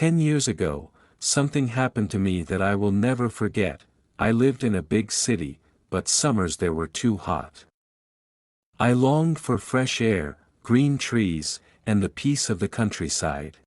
10 years ago, something happened to me that I will never forget. I lived in a big city, but summers there were too hot. I longed for fresh air, green trees, and the peace of the countryside.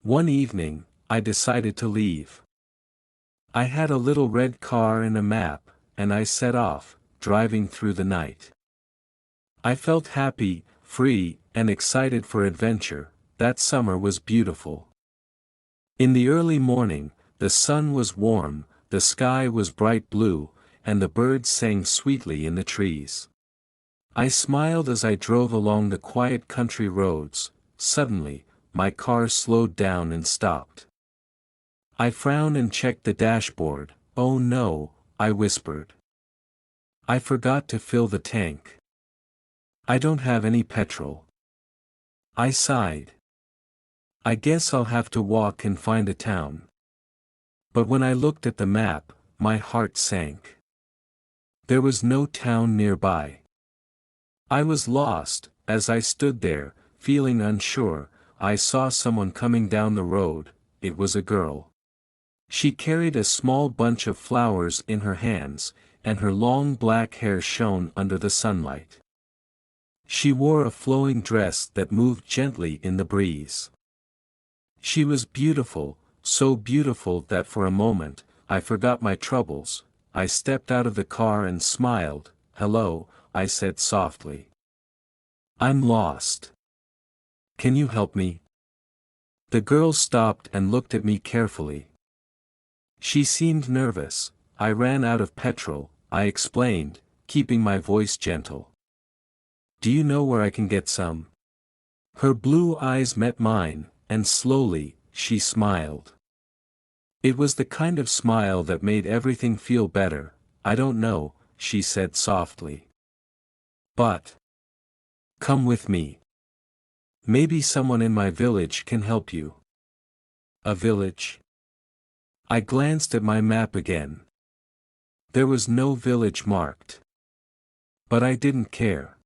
One evening, I decided to leave. I had a little red car and a map, and I set off, driving through the night. I felt happy, free, and excited for adventure. That summer was beautiful. In the early morning, the sun was warm, the sky was bright blue, and the birds sang sweetly in the trees. I smiled as I drove along the quiet country roads. Suddenly, my car slowed down and stopped. I frowned and checked the dashboard. "Oh no," I whispered. "I forgot to fill the tank. I don't have any petrol." I sighed. "I guess I'll have to walk and find a town." But when I looked at the map, my heart sank. There was no town nearby. I was lost. As I stood there, feeling unsure, I saw someone coming down the road. It was a girl. She carried a small bunch of flowers in her hands, and her long black hair shone under the sunlight. She wore a flowing dress that moved gently in the breeze. She was beautiful, so beautiful that for a moment, I forgot my troubles. I stepped out of the car and smiled. "Hello," I said softly. "I'm lost. Can you help me?" The girl stopped and looked at me carefully. She seemed nervous. "I ran out of petrol," I explained, keeping my voice gentle. "Do you know where I can get some?" Her blue eyes met mine, and slowly, she smiled. It was the kind of smile that made everything feel better. "I don't know," she said softly. "But come with me. Maybe someone in my village can help you." "A village?" I glanced at my map again. There was no village marked. But I didn't care.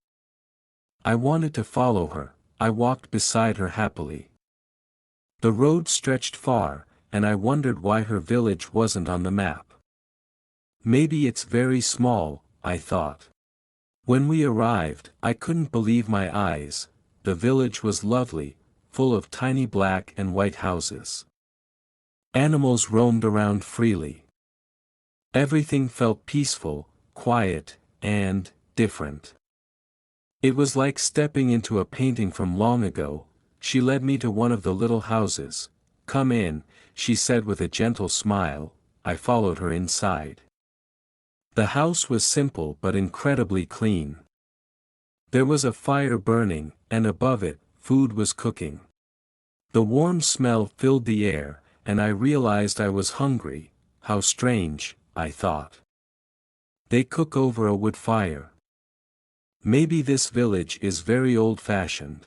I wanted to follow her. I walked beside her happily. The road stretched far, and I wondered why her village wasn't on the map. Maybe it's very small, I thought. When we arrived, I couldn't believe my eyes. The village was lovely, full of tiny black and white houses. Animals roamed around freely. Everything felt peaceful, quiet, and different. It was like stepping into a painting from long ago. She led me to one of the little houses. "Come in," she said with a gentle smile. I followed her inside. The house was simple but incredibly clean. There was a fire burning, and above it, food was cooking. The warm smell filled the air, and I realized I was hungry. How strange, I thought. They cook over a wood fire. Maybe this village is very old-fashioned.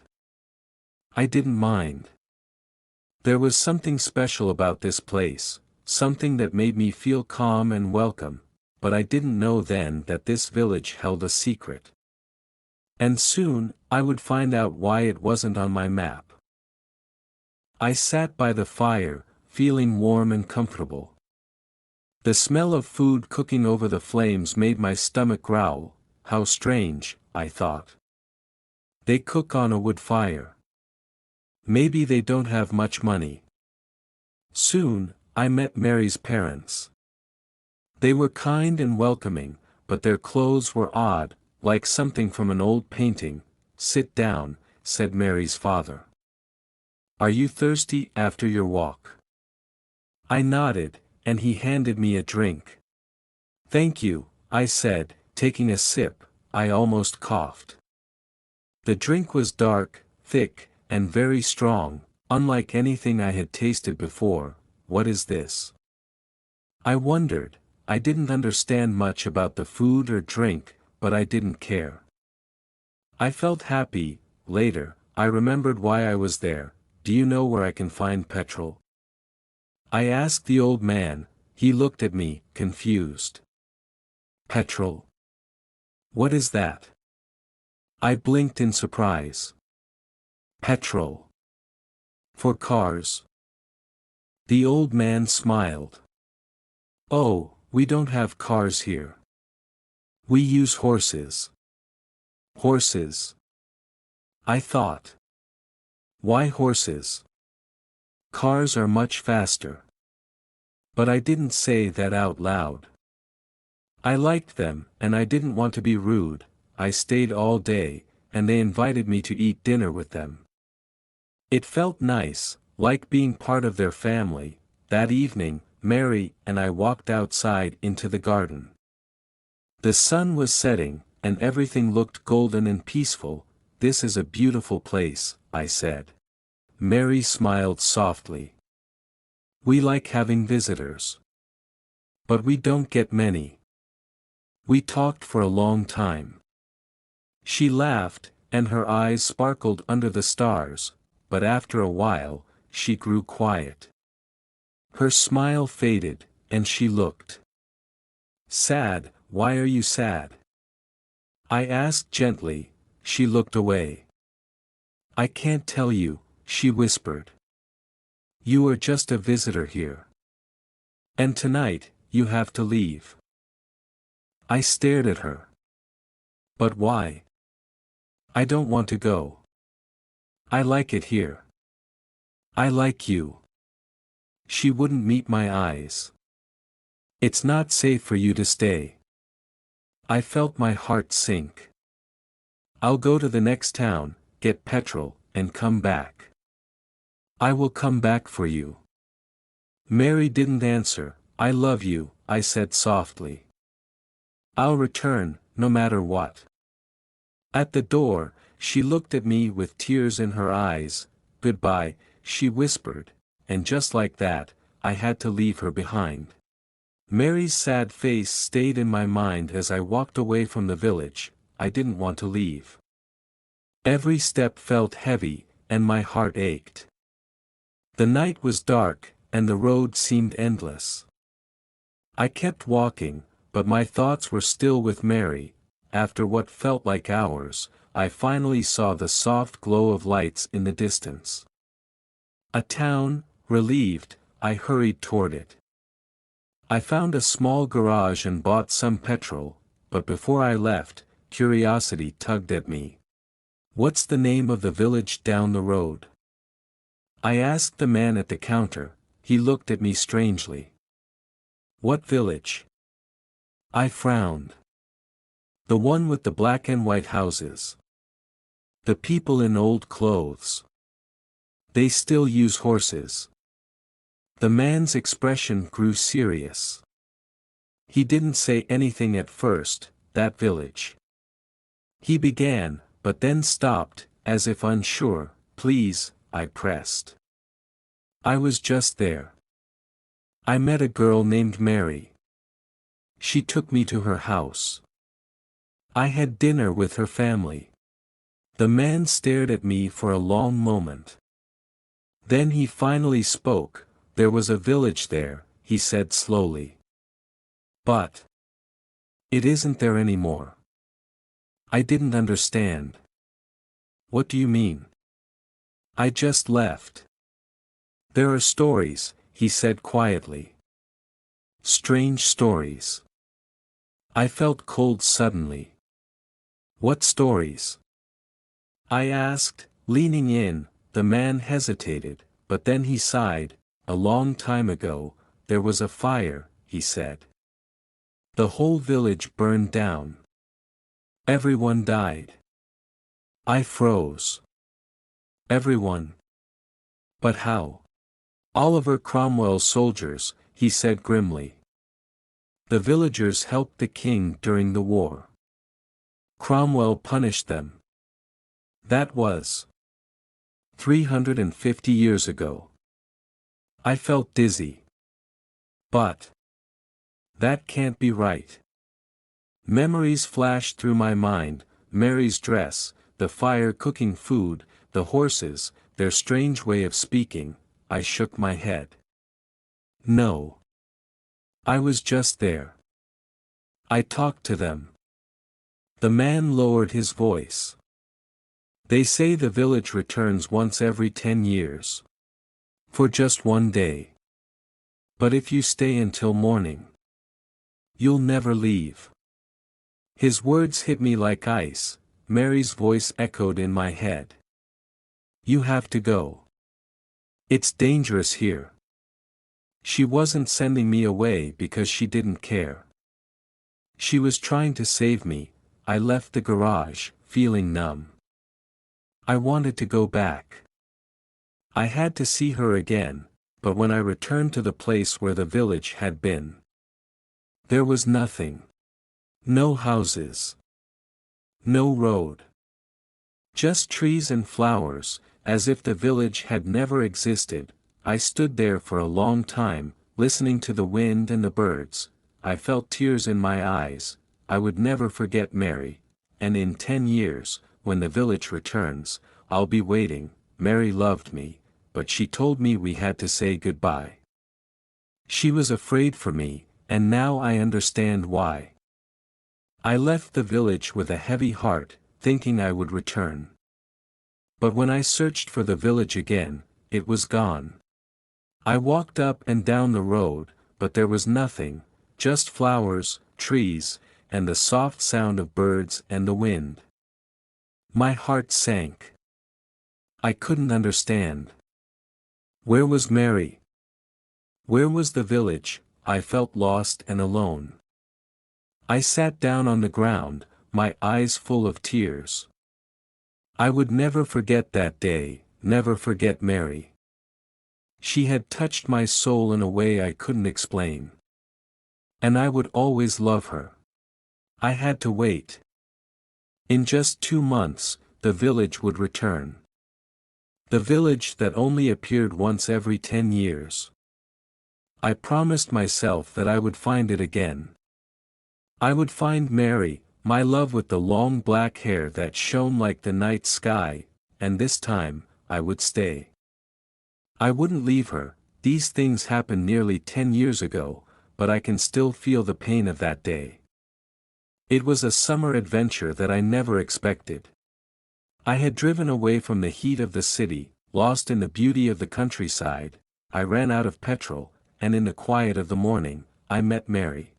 I didn't mind. There was something special about this place, something that made me feel calm and welcome, but I didn't know then that this village held a secret. And soon, I would find out why it wasn't on my map. I sat by the fire, feeling warm and comfortable. The smell of food cooking over the flames made my stomach growl. How strange, I thought. They cook on a wood fire. Maybe they don't have much money. Soon, I met Mary's parents. They were kind and welcoming, but their clothes were odd, like something from an old painting. "Sit down," said Mary's father. "Are you thirsty after your walk?" I nodded, and he handed me a drink. "Thank you," I said, taking a sip. I almost coughed. The drink was dark, thick, and very strong, unlike anything I had tasted before. "What is this?" I wondered. I didn't understand much about the food or drink, but I didn't care. I felt happy. Later, I remembered why I was there. "Do you know where I can find petrol?" I asked the old man. He looked at me, confused. "Petrol? What is that?" I blinked in surprise. "Petrol. For cars. The old man smiled. Oh, we don't have cars here. We use horses. Horses? I thought. Why horses? Cars are much faster. But I didn't say that out loud. I liked them, and I didn't want to be rude. I stayed all day, and they invited me to eat dinner with them. It felt nice, like being part of their family. That evening, Mary and I walked outside into the garden. The sun was setting, and everything looked golden and peaceful. This is a beautiful place, I said. Mary smiled softly. We like having visitors. But we don't get many. We talked for a long time. She laughed, and her eyes sparkled under the stars, but after a while, she grew quiet. Her smile faded, and she looked sad. Why are you sad? I asked gently. She looked away. I can't tell you, she whispered. You are just a visitor here. And tonight, you have to leave. I stared at her. But why? I don't want to go. I like it here. I like you. She wouldn't meet my eyes. It's not safe for you to stay. I felt my heart sink. I'll go to the next town, get petrol, and come back. I will come back for you. Mary didn't answer. I love you, I said softly. I'll return, no matter what. At the door, she looked at me with tears in her eyes. Goodbye, she whispered, and just like that, I had to leave her behind. Mary's sad face stayed in my mind as I walked away from the village. I didn't want to leave. Every step felt heavy, and my heart ached. The night was dark, and the road seemed endless. I kept walking, but my thoughts were still with Mary. After what felt like hours, I finally saw the soft glow of lights in the distance. A town. Relieved, I hurried toward it. I found a small garage and bought some petrol, but before I left, curiosity tugged at me. What's the name of the village down the road? I asked the man at the counter. He looked at me strangely. What village? I frowned. The one with the black and white houses. The people in old clothes. They still use horses. The man's expression grew serious. He didn't say anything at first. That village. He began, but then stopped, as if unsure. Please, I pressed. I was just there. I met a girl named Mary. She took me to her house. I had dinner with her family. The man stared at me for a long moment. Then he finally spoke. There was a village there, he said slowly. But it isn't there anymore. I didn't understand. What do you mean? I just left. There are stories, he said quietly. Strange stories. I felt cold suddenly. What stories? I asked, leaning in. The man hesitated, but then he sighed. A long time ago, there was a fire, he said. The whole village burned down. Everyone died. I froze. Everyone. But how? Oliver Cromwell's soldiers, he said grimly. The villagers helped the king during the war. Cromwell punished them. That was 350 years ago. I felt dizzy. But that can't be right. Memories flashed through my mind. Mary's dress, the fire cooking food, the horses, their strange way of speaking. I shook my head. No. I was just there. I talked to them. The man lowered his voice. They say the village returns once every 10 years. For just one day. But if you stay until morning, you'll never leave. His words hit me like ice. Mary's voice echoed in my head. You have to go. It's dangerous here. She wasn't sending me away because she didn't care. She was trying to save me. I left the garage, feeling numb. I wanted to go back. I had to see her again, but when I returned to the place where the village had been, there was nothing. No houses. No road. Just trees and flowers, as if the village had never existed. I stood there for a long time, listening to the wind and the birds. I felt tears in my eyes. I would never forget Mary, and in 10 years, when the village returns, I'll be waiting. Mary loved me, but she told me we had to say goodbye. She was afraid for me, and now I understand why. I left the village with a heavy heart, thinking I would return. But when I searched for the village again, it was gone. I walked up and down the road, but there was nothing, just flowers, trees, and the soft sound of birds and the wind. My heart sank. I couldn't understand. Where was Mary? Where was the village? I felt lost and alone. I sat down on the ground, my eyes full of tears. I would never forget that day, never forget Mary. She had touched my soul in a way I couldn't explain. And I would always love her. I had to wait. In just 2 months, the village would return. The village that only appeared once every 10 years. I promised myself that I would find it again. I would find Mary, my love with the long black hair that shone like the night sky, and this time, I would stay. I wouldn't leave her. These things happened nearly 10 years ago, but I can still feel the pain of that day. It was a summer adventure that I never expected. I had driven away from the heat of the city, lost in the beauty of the countryside. I ran out of petrol, and in the quiet of the morning, I met Mary.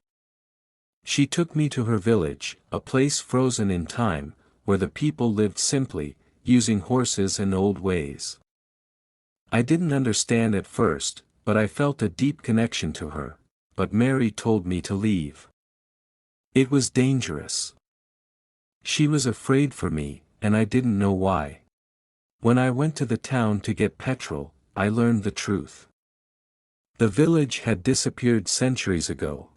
She took me to her village, a place frozen in time, where the people lived simply, using horses and old ways. I didn't understand at first, but I felt a deep connection to her. But Mary told me to leave. It was dangerous. She was afraid for me, and I didn't know why. When I went to the town to get petrol, I learned the truth. The village had disappeared centuries ago.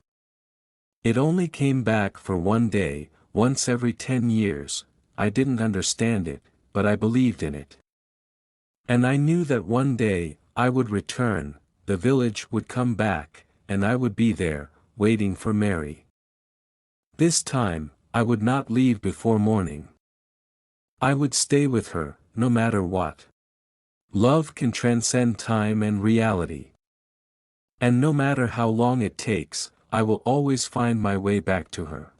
It only came back for one day, once every 10 years. I didn't understand it, but I believed in it. And I knew that one day, I would return, the village would come back, and I would be there, waiting for Mary. This time, I would not leave before morning. I would stay with her, no matter what. Love can transcend time and reality. And no matter how long it takes, I will always find my way back to her.